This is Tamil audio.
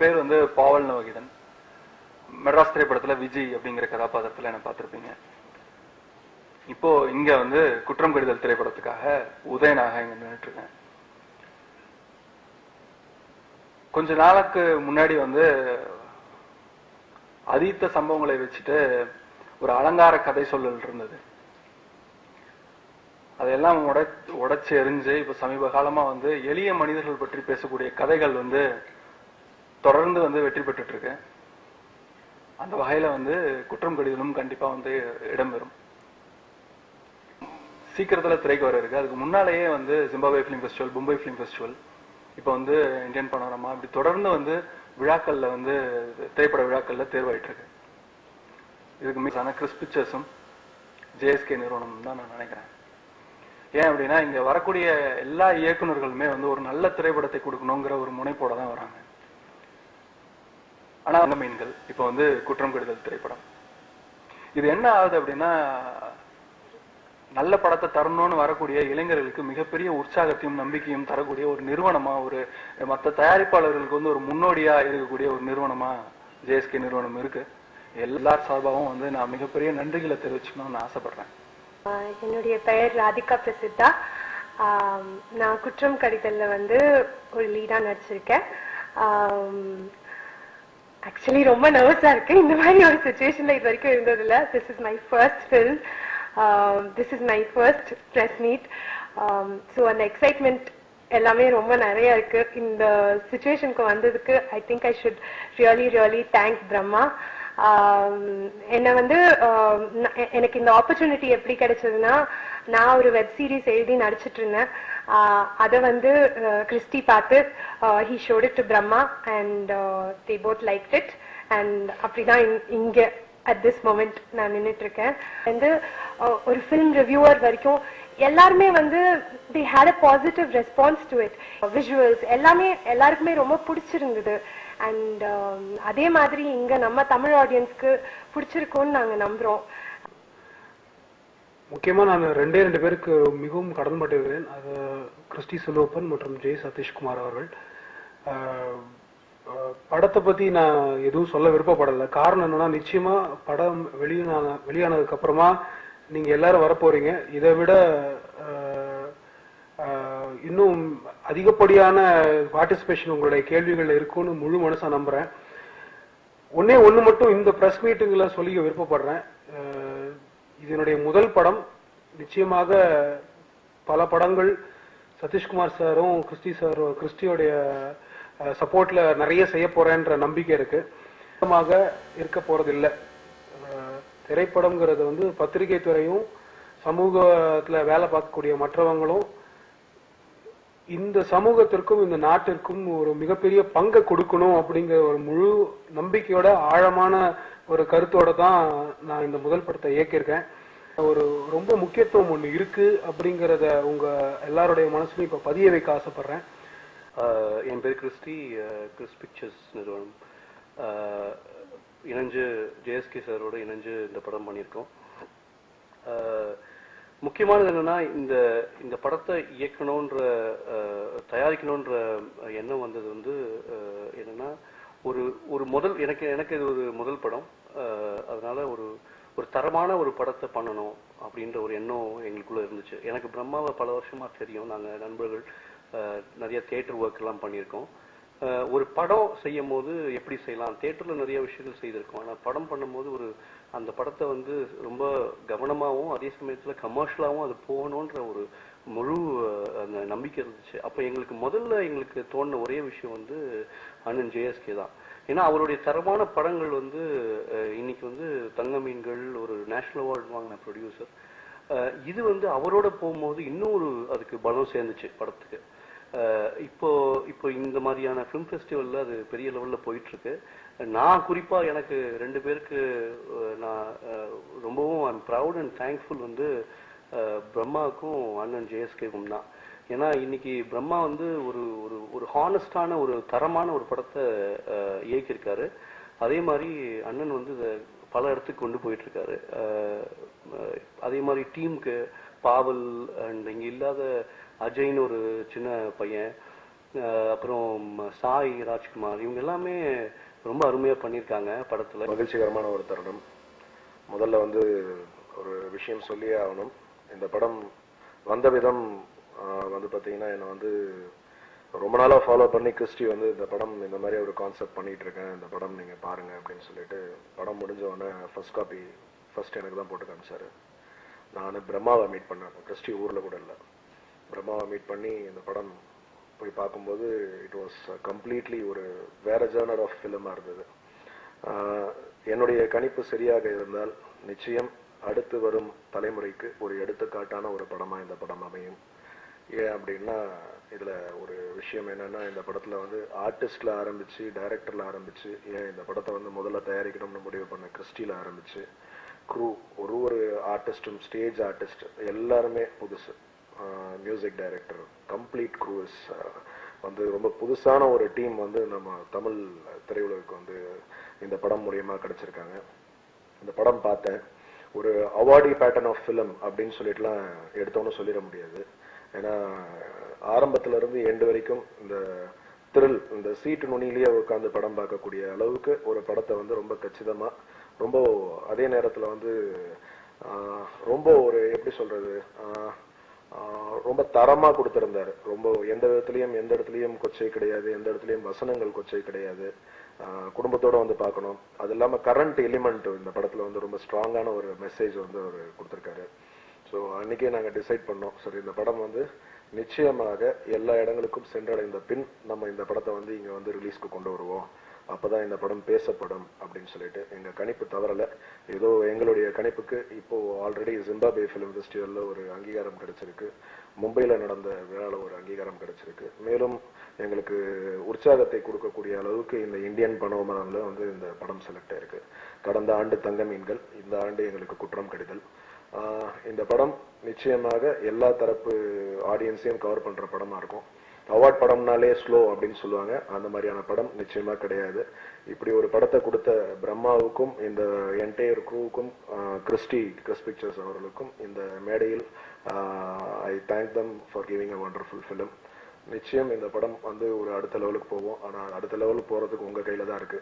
பேர் வந்து பாவல் நவகீதன். மெட்ராஸ் திரைப்படத்துல விஜய் அப்படிங்கிற கதாபாத்திரத்துல என்ன பார்த்திருப்பீங்க. இப்போ இங்க வந்து குற்றம் கடிதல் திரைப்படத்துக்காக உதயனாக இங்க நின்றுட்டு இருக்கேன். கொஞ்ச நாளுக்கு முன்னாடி வந்து அதீத்த சம்பவங்களை வச்சுட்டு ஒரு அலங்கார கதை சொல்லல் இருந்தது. அதெல்லாம் உடைச்சு எரிஞ்சு இப்ப சமீப காலமா வந்து எளிய மனிதர்கள் பற்றி பேசக்கூடிய கதைகள் வந்து தொடர்ந்து வந்து வெற்றி பெற்றுட்டு இருக்கு. அந்த வகையில வந்து குற்றம் கடிதலும் கண்டிப்பா வந்து இடம்பெறும். சீக்கிரத்துல திரைக்கு வர இருக்கு. அதுக்கு முன்னாலேயே வந்து Zimbabwe film festival, Mumbai film festival, இப்ப வந்து இந்தியன் பனோரமா, இப்படி தொடர்ந்து வந்து விழாக்கள்ல வந்து திரைப்பட விழாக்கள்ல தேர்வாயிட்டு இருக்கு. இதுக்கு மீதான கிறிஸ் பிக்சர்ஸும் ஜேஎஸ்கே நிறுவனம் தான் நான் நினைக்கிறேன். ஏன் அப்படின்னா இங்க வரக்கூடிய எல்லா இயக்குநர்களுமே வந்து ஒரு நல்ல திரைப்படத்தை கொடுக்கணுங்கிற ஒரு முனைப்போட தான் வராங்க. ஆனா அந்த மீன்கள் இப்ப வந்து குற்றம் கடிதல் திரைப்படம், இது என்ன ஆகுது அப்படின்னா நல்ல படத்தை தரணும்னு வரக்கூடிய இளைஞர்களுக்கு மிகப்பெரிய உற்சாகத்தையும் நம்பிக்கையும் தரக்கூடிய ஒரு நிறுவனமா, ஒரு மற்ற தயாரிப்பாளர்களுக்கு வந்து ஒரு முன்னோடியா இருக்கக்கூடிய ஒரு நிறுவனமா ஜேஎஸ்கே நிறுவனம் இருக்கு. எல்லா சார்பாகவும் வந்து நான் மிகப்பெரிய நன்றிகளை தெரிவிச்சுக்கணும்னு ஆசைப்படுறேன். என்னுடைய பெயர் ராதிகா பிரசித்தா. நான் குற்றம் கடிதல்ல வந்து ஒரு லீடா நடிச்சிருக்கேன். ஆக்சுவலி ரொம்ப நர்வஸா இருக்கு. இந்த மாதிரி ஒரு சிச்சுவேஷன்ல இது வரைக்கும் இருந்ததில்ல. This is my first film. This is my first press meet. So அந்த எக்ஸைட்மெண்ட் எல்லாமே ரொம்ப நிறைய இருக்கு. இந்த சிச்சுவேஷனுக்கு வந்ததுக்கு I think I should really thank Brahma. என்ன வந்து எனக்கு இந்த ஆப்பர்ச்சுனிட்டி எப்படி கிடைச்சதுன்னா, நான் ஒரு வெப் சீரிஸ் எழுதி நடிச்சிட்டு இருந்தேன். அதை வந்து கிறிஸ்டி பார்த்து he showed it to Brahma and they both liked it. and அப்படிதான் இங்க at this moment நான் நின்றுட்டு இருக்கேன். வந்து ஒரு ஃபிலிம் ரிவ்யூவர் வரைக்கும் எல்லாருமே வந்து they had a positive response to it. visuals எல்லாருக்குமே ரொம்ப பிடிச்சிருந்தது. அண்ட் அதே மாதிரி இங்க நம்ம தமிழ் ஆடியன்ஸ்க்கு பிடிச்சிருக்கும்னு நாங்க நம்புறோம். முக்கியமா நான் ரெண்டு பேருக்கு மிகவும் கடன்பட்டிருக்கிறேன். அது கிறிஸ்டி செல்வப்பன் மற்றும் ஜெய் சதீஷ்குமார் அவர்கள். படத்தை பத்தி நான் எதுவும் சொல்ல விருப்பப்படலை. காரணம் என்னன்னா, நிச்சயமா படம் வெளியானதுக்கு அப்புறமா நீங்க எல்லாரும் வரப்போறீங்க. இதை விட இன்னும் அதிகப்படியான பார்ட்டிசிபேஷன் உங்களுடைய கேள்விகள் இருக்கும்னு முழு மனசா நம்புறேன். ஒண்ணு மட்டும் இந்த பிரஸ் மீட்டிங்ல சொல்லிக்க விருப்பப்படுறேன். இதனுடைய முதல் படம். நிச்சயமாக பல படங்கள் சதீஷ்குமார் சாரும் கிறிஸ்டியோடைய சப்போர்ட்ல நிறைய செய்ய போறேன்ற நம்பிக்கை இருக்கு. இருக்க போறது இல்லை. திரைப்படம்ங்கிறது வந்து பத்திரிகை துறையும் சமூகத்துல வேலை பார்க்கக்கூடிய மற்றவங்களும் இந்த சமூகத்திற்கும் இந்த நாட்டிற்கும் ஒரு மிகப்பெரிய பங்கை கொடுக்கணும் அப்படிங்கிற ஒரு முழு நம்பிக்கையோட ஆழமான ஒரு கருத்தோட தான் நான் இந்த முதல் படத்தை இயக்கியிருக்கேன். ஒரு ரொம்ப முக்கியத்துவம் ஒன்று இருக்கு அப்படிங்கிறத உங்க எல்லாருடைய மனசுலையும் இப்ப பதிய வைக்க ஆசைப்படுறேன். என் பேர் கிறிஸ்டி. கிறிஸ் பிக்சர்ஸ் நிறுவனம் இணைஞ்சு ஜேஎஸ்கே சாரோட இணைஞ்சு இந்த படம் பண்ணியிருக்கோம். முக்கியமானது என்னன்னா, இந்த படத்தை இயக்கணுன்ற தயாரிக்கணுன்ற எண்ணம் வந்தது வந்து என்னன்னா, ஒரு முதல் எனக்கு இது ஒரு முதல் படம். அதனால ஒரு தரமான ஒரு படத்தை பண்ணணும் அப்படின்ற ஒரு எண்ணம் எங்களுக்குள்ள இருந்துச்சு. எனக்கு பிரம்மாவை பல வருஷமா தெரியும். நாங்கள் நண்பர்கள் நிறைய தியேட்டர் ஒர்க் எல்லாம் பண்ணியிருக்கோம். ஒரு படம் செய்யும் போது எப்படி செய்யலாம், தியேட்டர்ல நிறைய விஷயங்கள் செய்திருக்கோம். ஆனால் படம் பண்ணும்போது அந்த படத்தை வந்து ரொம்ப கவனமாகவும் அதே சமயத்துல கமர்ஷியலாகவும் அது போகணுன்ற ஒரு முழு அந்த நம்பிக்கை இருந்துச்சு. அப்போ எங்களுக்கு தோணுன ஒரே விஷயம் வந்து அண்ணன் ஜேஎஸ்கே தான். ஏன்னா அவருடைய தரமான படங்கள் வந்து இன்னைக்கு வந்து தங்க மீன்கள் ஒரு நேஷனல் அவார்டு வாங்கின ப்ரொடியூசர். இது வந்து அவரோட போகும்போது இன்னும் அதுக்கு பலம் சேர்ந்துச்சு படத்துக்கு. இப்போ இந்த மாதிரியான ஃபிலிம் ஃபெஸ்டிவல்ல அது பெரிய லெவல்ல போயிட்டு இருக்கு. நான் குறிப்பா எனக்கு 2 பேருக்கு நான் ரொம்பவும் ஐம் ப்ரவுட் அண்ட் தேங்க்ஃபுல் வந்து பிரம்மாவுக்கும் அண்ணன் ஜேஎஸ்கேக்கும் தான். ஏன்னா இன்னைக்கு பிரம்மா வந்து ஒரு ஹானஸ்டான ஒரு தரமான ஒரு படத்தை இயக்கியிருக்காரு. அதே மாதிரி அண்ணன் வந்து பல இடத்துக்கு கொண்டு போயிட்டு இருக்காரு. அதே மாதிரி டீமுக்கு பாவல் அண்ட் இங்க இல்லாத அஜய்னு ஒரு சின்ன பையன், அப்புறம் சாய் ராஜ்குமார் இவங்க எல்லாமே ரொம்ப அருமையா பண்ணியிருக்காங்க படத்துல. மகிழ்ச்சிகரமான ஒரு தருணம். முதல்ல வந்து ஒரு விஷயம் சொல்லியே ஆகணும். இந்த படம் வந்த விதம் வந்து பார்த்தீங்கன்னா என்னை வந்து ரொம்ப நாளாக ஃபாலோ பண்ணி கிறிஸ்டி வந்து இந்த படம் இந்த மாதிரி ஒரு கான்செப்ட் பண்ணிட்டு இருக்கேன், இந்த படம் நீங்கள் பாருங்க அப்படின்னு சொல்லிட்டு படம் முடிஞ்ச உடனே ஃபர்ஸ்ட் காப்பி ஃபர்ஸ்ட் எனக்கு தான் போட்டு காமிச்சாரு. நான் பிரம்மாவை மீட் பண்ணேன். கிறிஸ்டி ஊரில் கூட இல்லை. பிரம்மாவை மீட் பண்ணி இந்த படம் போய் பார்க்கும்போது இட் வாஸ் கம்ப்ளீட்லி ஒரு வேற ஜேர்னர் ஆஃப் ஃபிலிமாக இருந்தது. என்னுடைய கணிப்பு சரியாக இருந்தால் நிச்சயம் அடுத்து வரும் தலைமுறைக்கு ஒரு எடுத்துக்காட்டான ஒரு படமாக இந்த படம் அமையும். ஏன் அப்படின்னா இதில் ஒரு விஷயம் என்னன்னா, இந்த படத்தில் வந்து ஆர்டிஸ்டில் ஆரம்பித்து டைரக்டரில் ஆரம்பித்து, ஏன் இந்த படத்தை வந்து முதல்ல தயாரிக்கணும்னு முடிவு பண்ண கிறிஸ்டியில் ஆரம்பித்து க்ரூ ஒரு ஆர்டிஸ்டும் ஸ்டேஜ் ஆர்டிஸ்ட் எல்லாருமே புதுசு. மியூசிக் டைரக்டர் கம்ப்ளீட் க்ரூஸ் வந்து ரொம்ப புதுசான ஒரு டீம் வந்து நம்ம தமிழ் திரையுலகுக்கு வந்து இந்த படம் மூலியமா கிடைச்சிருக்காங்க. இந்த படம் பார்த்தேன். ஒரு அவார்டி பேட்டர்ன் ஆஃப் ஃபிலிம் அப்படின்னு சொல்லிட்டுலாம் எடுத்தோன்னு சொல்லிட முடியாது. ஏன்னா ஆரம்பத்துல இருந்து எண்டு வரைக்கும் இந்த த்ரில், இந்த சீட்டு நுனியிலேயே உட்காந்து படம் பார்க்கக்கூடிய அளவுக்கு ஒரு படத்தை வந்து ரொம்ப கச்சிதமா, ரொம்ப அதே நேரத்துல வந்து ரொம்ப ஒரு எப்படி சொல்றது, ரொம்ப தரமா கொடுத்திருந்தாரு. ரொம்ப எந்த இடத்துலயும் கொச்சை கிடையாது, எந்த இடத்துலயும் வசனங்கள் கொச்சை கிடையாது. குடும்பத்தோட வந்து பார்க்கணும். அது இல்லாம கரண்ட் எலிமெண்ட் இந்த படத்துல வந்து ரொம்ப ஸ்ட்ராங்கான ஒரு மெசேஜ் வந்து அவர் கொடுத்திருக்காரு. ஸோ அன்னைக்கே நாங்கள் டிசைட் பண்ணோம், சரி இந்த படம் வந்து நிச்சயமாக எல்லா இடங்களுக்கும் சென்றடைந்த பின் நம்ம இந்த படத்தை வந்து இங்க வந்து ரிலீஸ்க்கு கொண்டு வருவோம், அப்பதான் இந்த படம் பேசப்படும் அப்படின்னு சொல்லிட்டு. எங்க கணிப்பு தவறல. ஏதோ எங்களுடைய கணிப்புக்கு இப்போ ஆல்ரெடி ஜிம்பாப்வே ஃபிலிம் ஃபெஸ்டிவல்ல ஒரு அங்கீகாரம் கிடைச்சிருக்கு, மும்பையில நடந்த விழால ஒரு அங்கீகாரம் கிடைச்சிருக்கு. மேலும் எங்களுக்கு உற்சாகத்தை கொடுக்கக்கூடிய அளவுக்கு இந்த இந்தியன் பனோரமால வந்து இந்த படம் செலக்ட் ஆயிருக்கு. கடந்த ஆண்டு தங்க மீன்கள், இந்த ஆண்டு எங்களுக்கு குற்றம் கடிதல். இந்த படம் நிச்சயமாக எல்லா தரப்பு ஆடியன்ஸையும் கவர் பண்ற படமா இருக்கும். அவார்ட் படம்னாலே ஸ்லோ அப்படின்னு சொல்லுவாங்க, அந்த மாதிரியான படம் நிச்சயமா கிடையாது. இப்படி ஒரு படத்தை கொடுத்த பிரம்மாவுக்கும் இந்த என்டையர் க்ரூவுக்கும் கிறிஸ் பிக்சர்ஸ் அவர்களுக்கும் இந்த மேடையில் I thank them for giving a wonderful film. நிச்சயம் இந்த படம் வந்து ஒரு அடுத்த லெவலுக்கு போவோம். ஆனா அடுத்த லெவலுக்கு போறதுக்கு உங்க கையில தான் இருக்கு.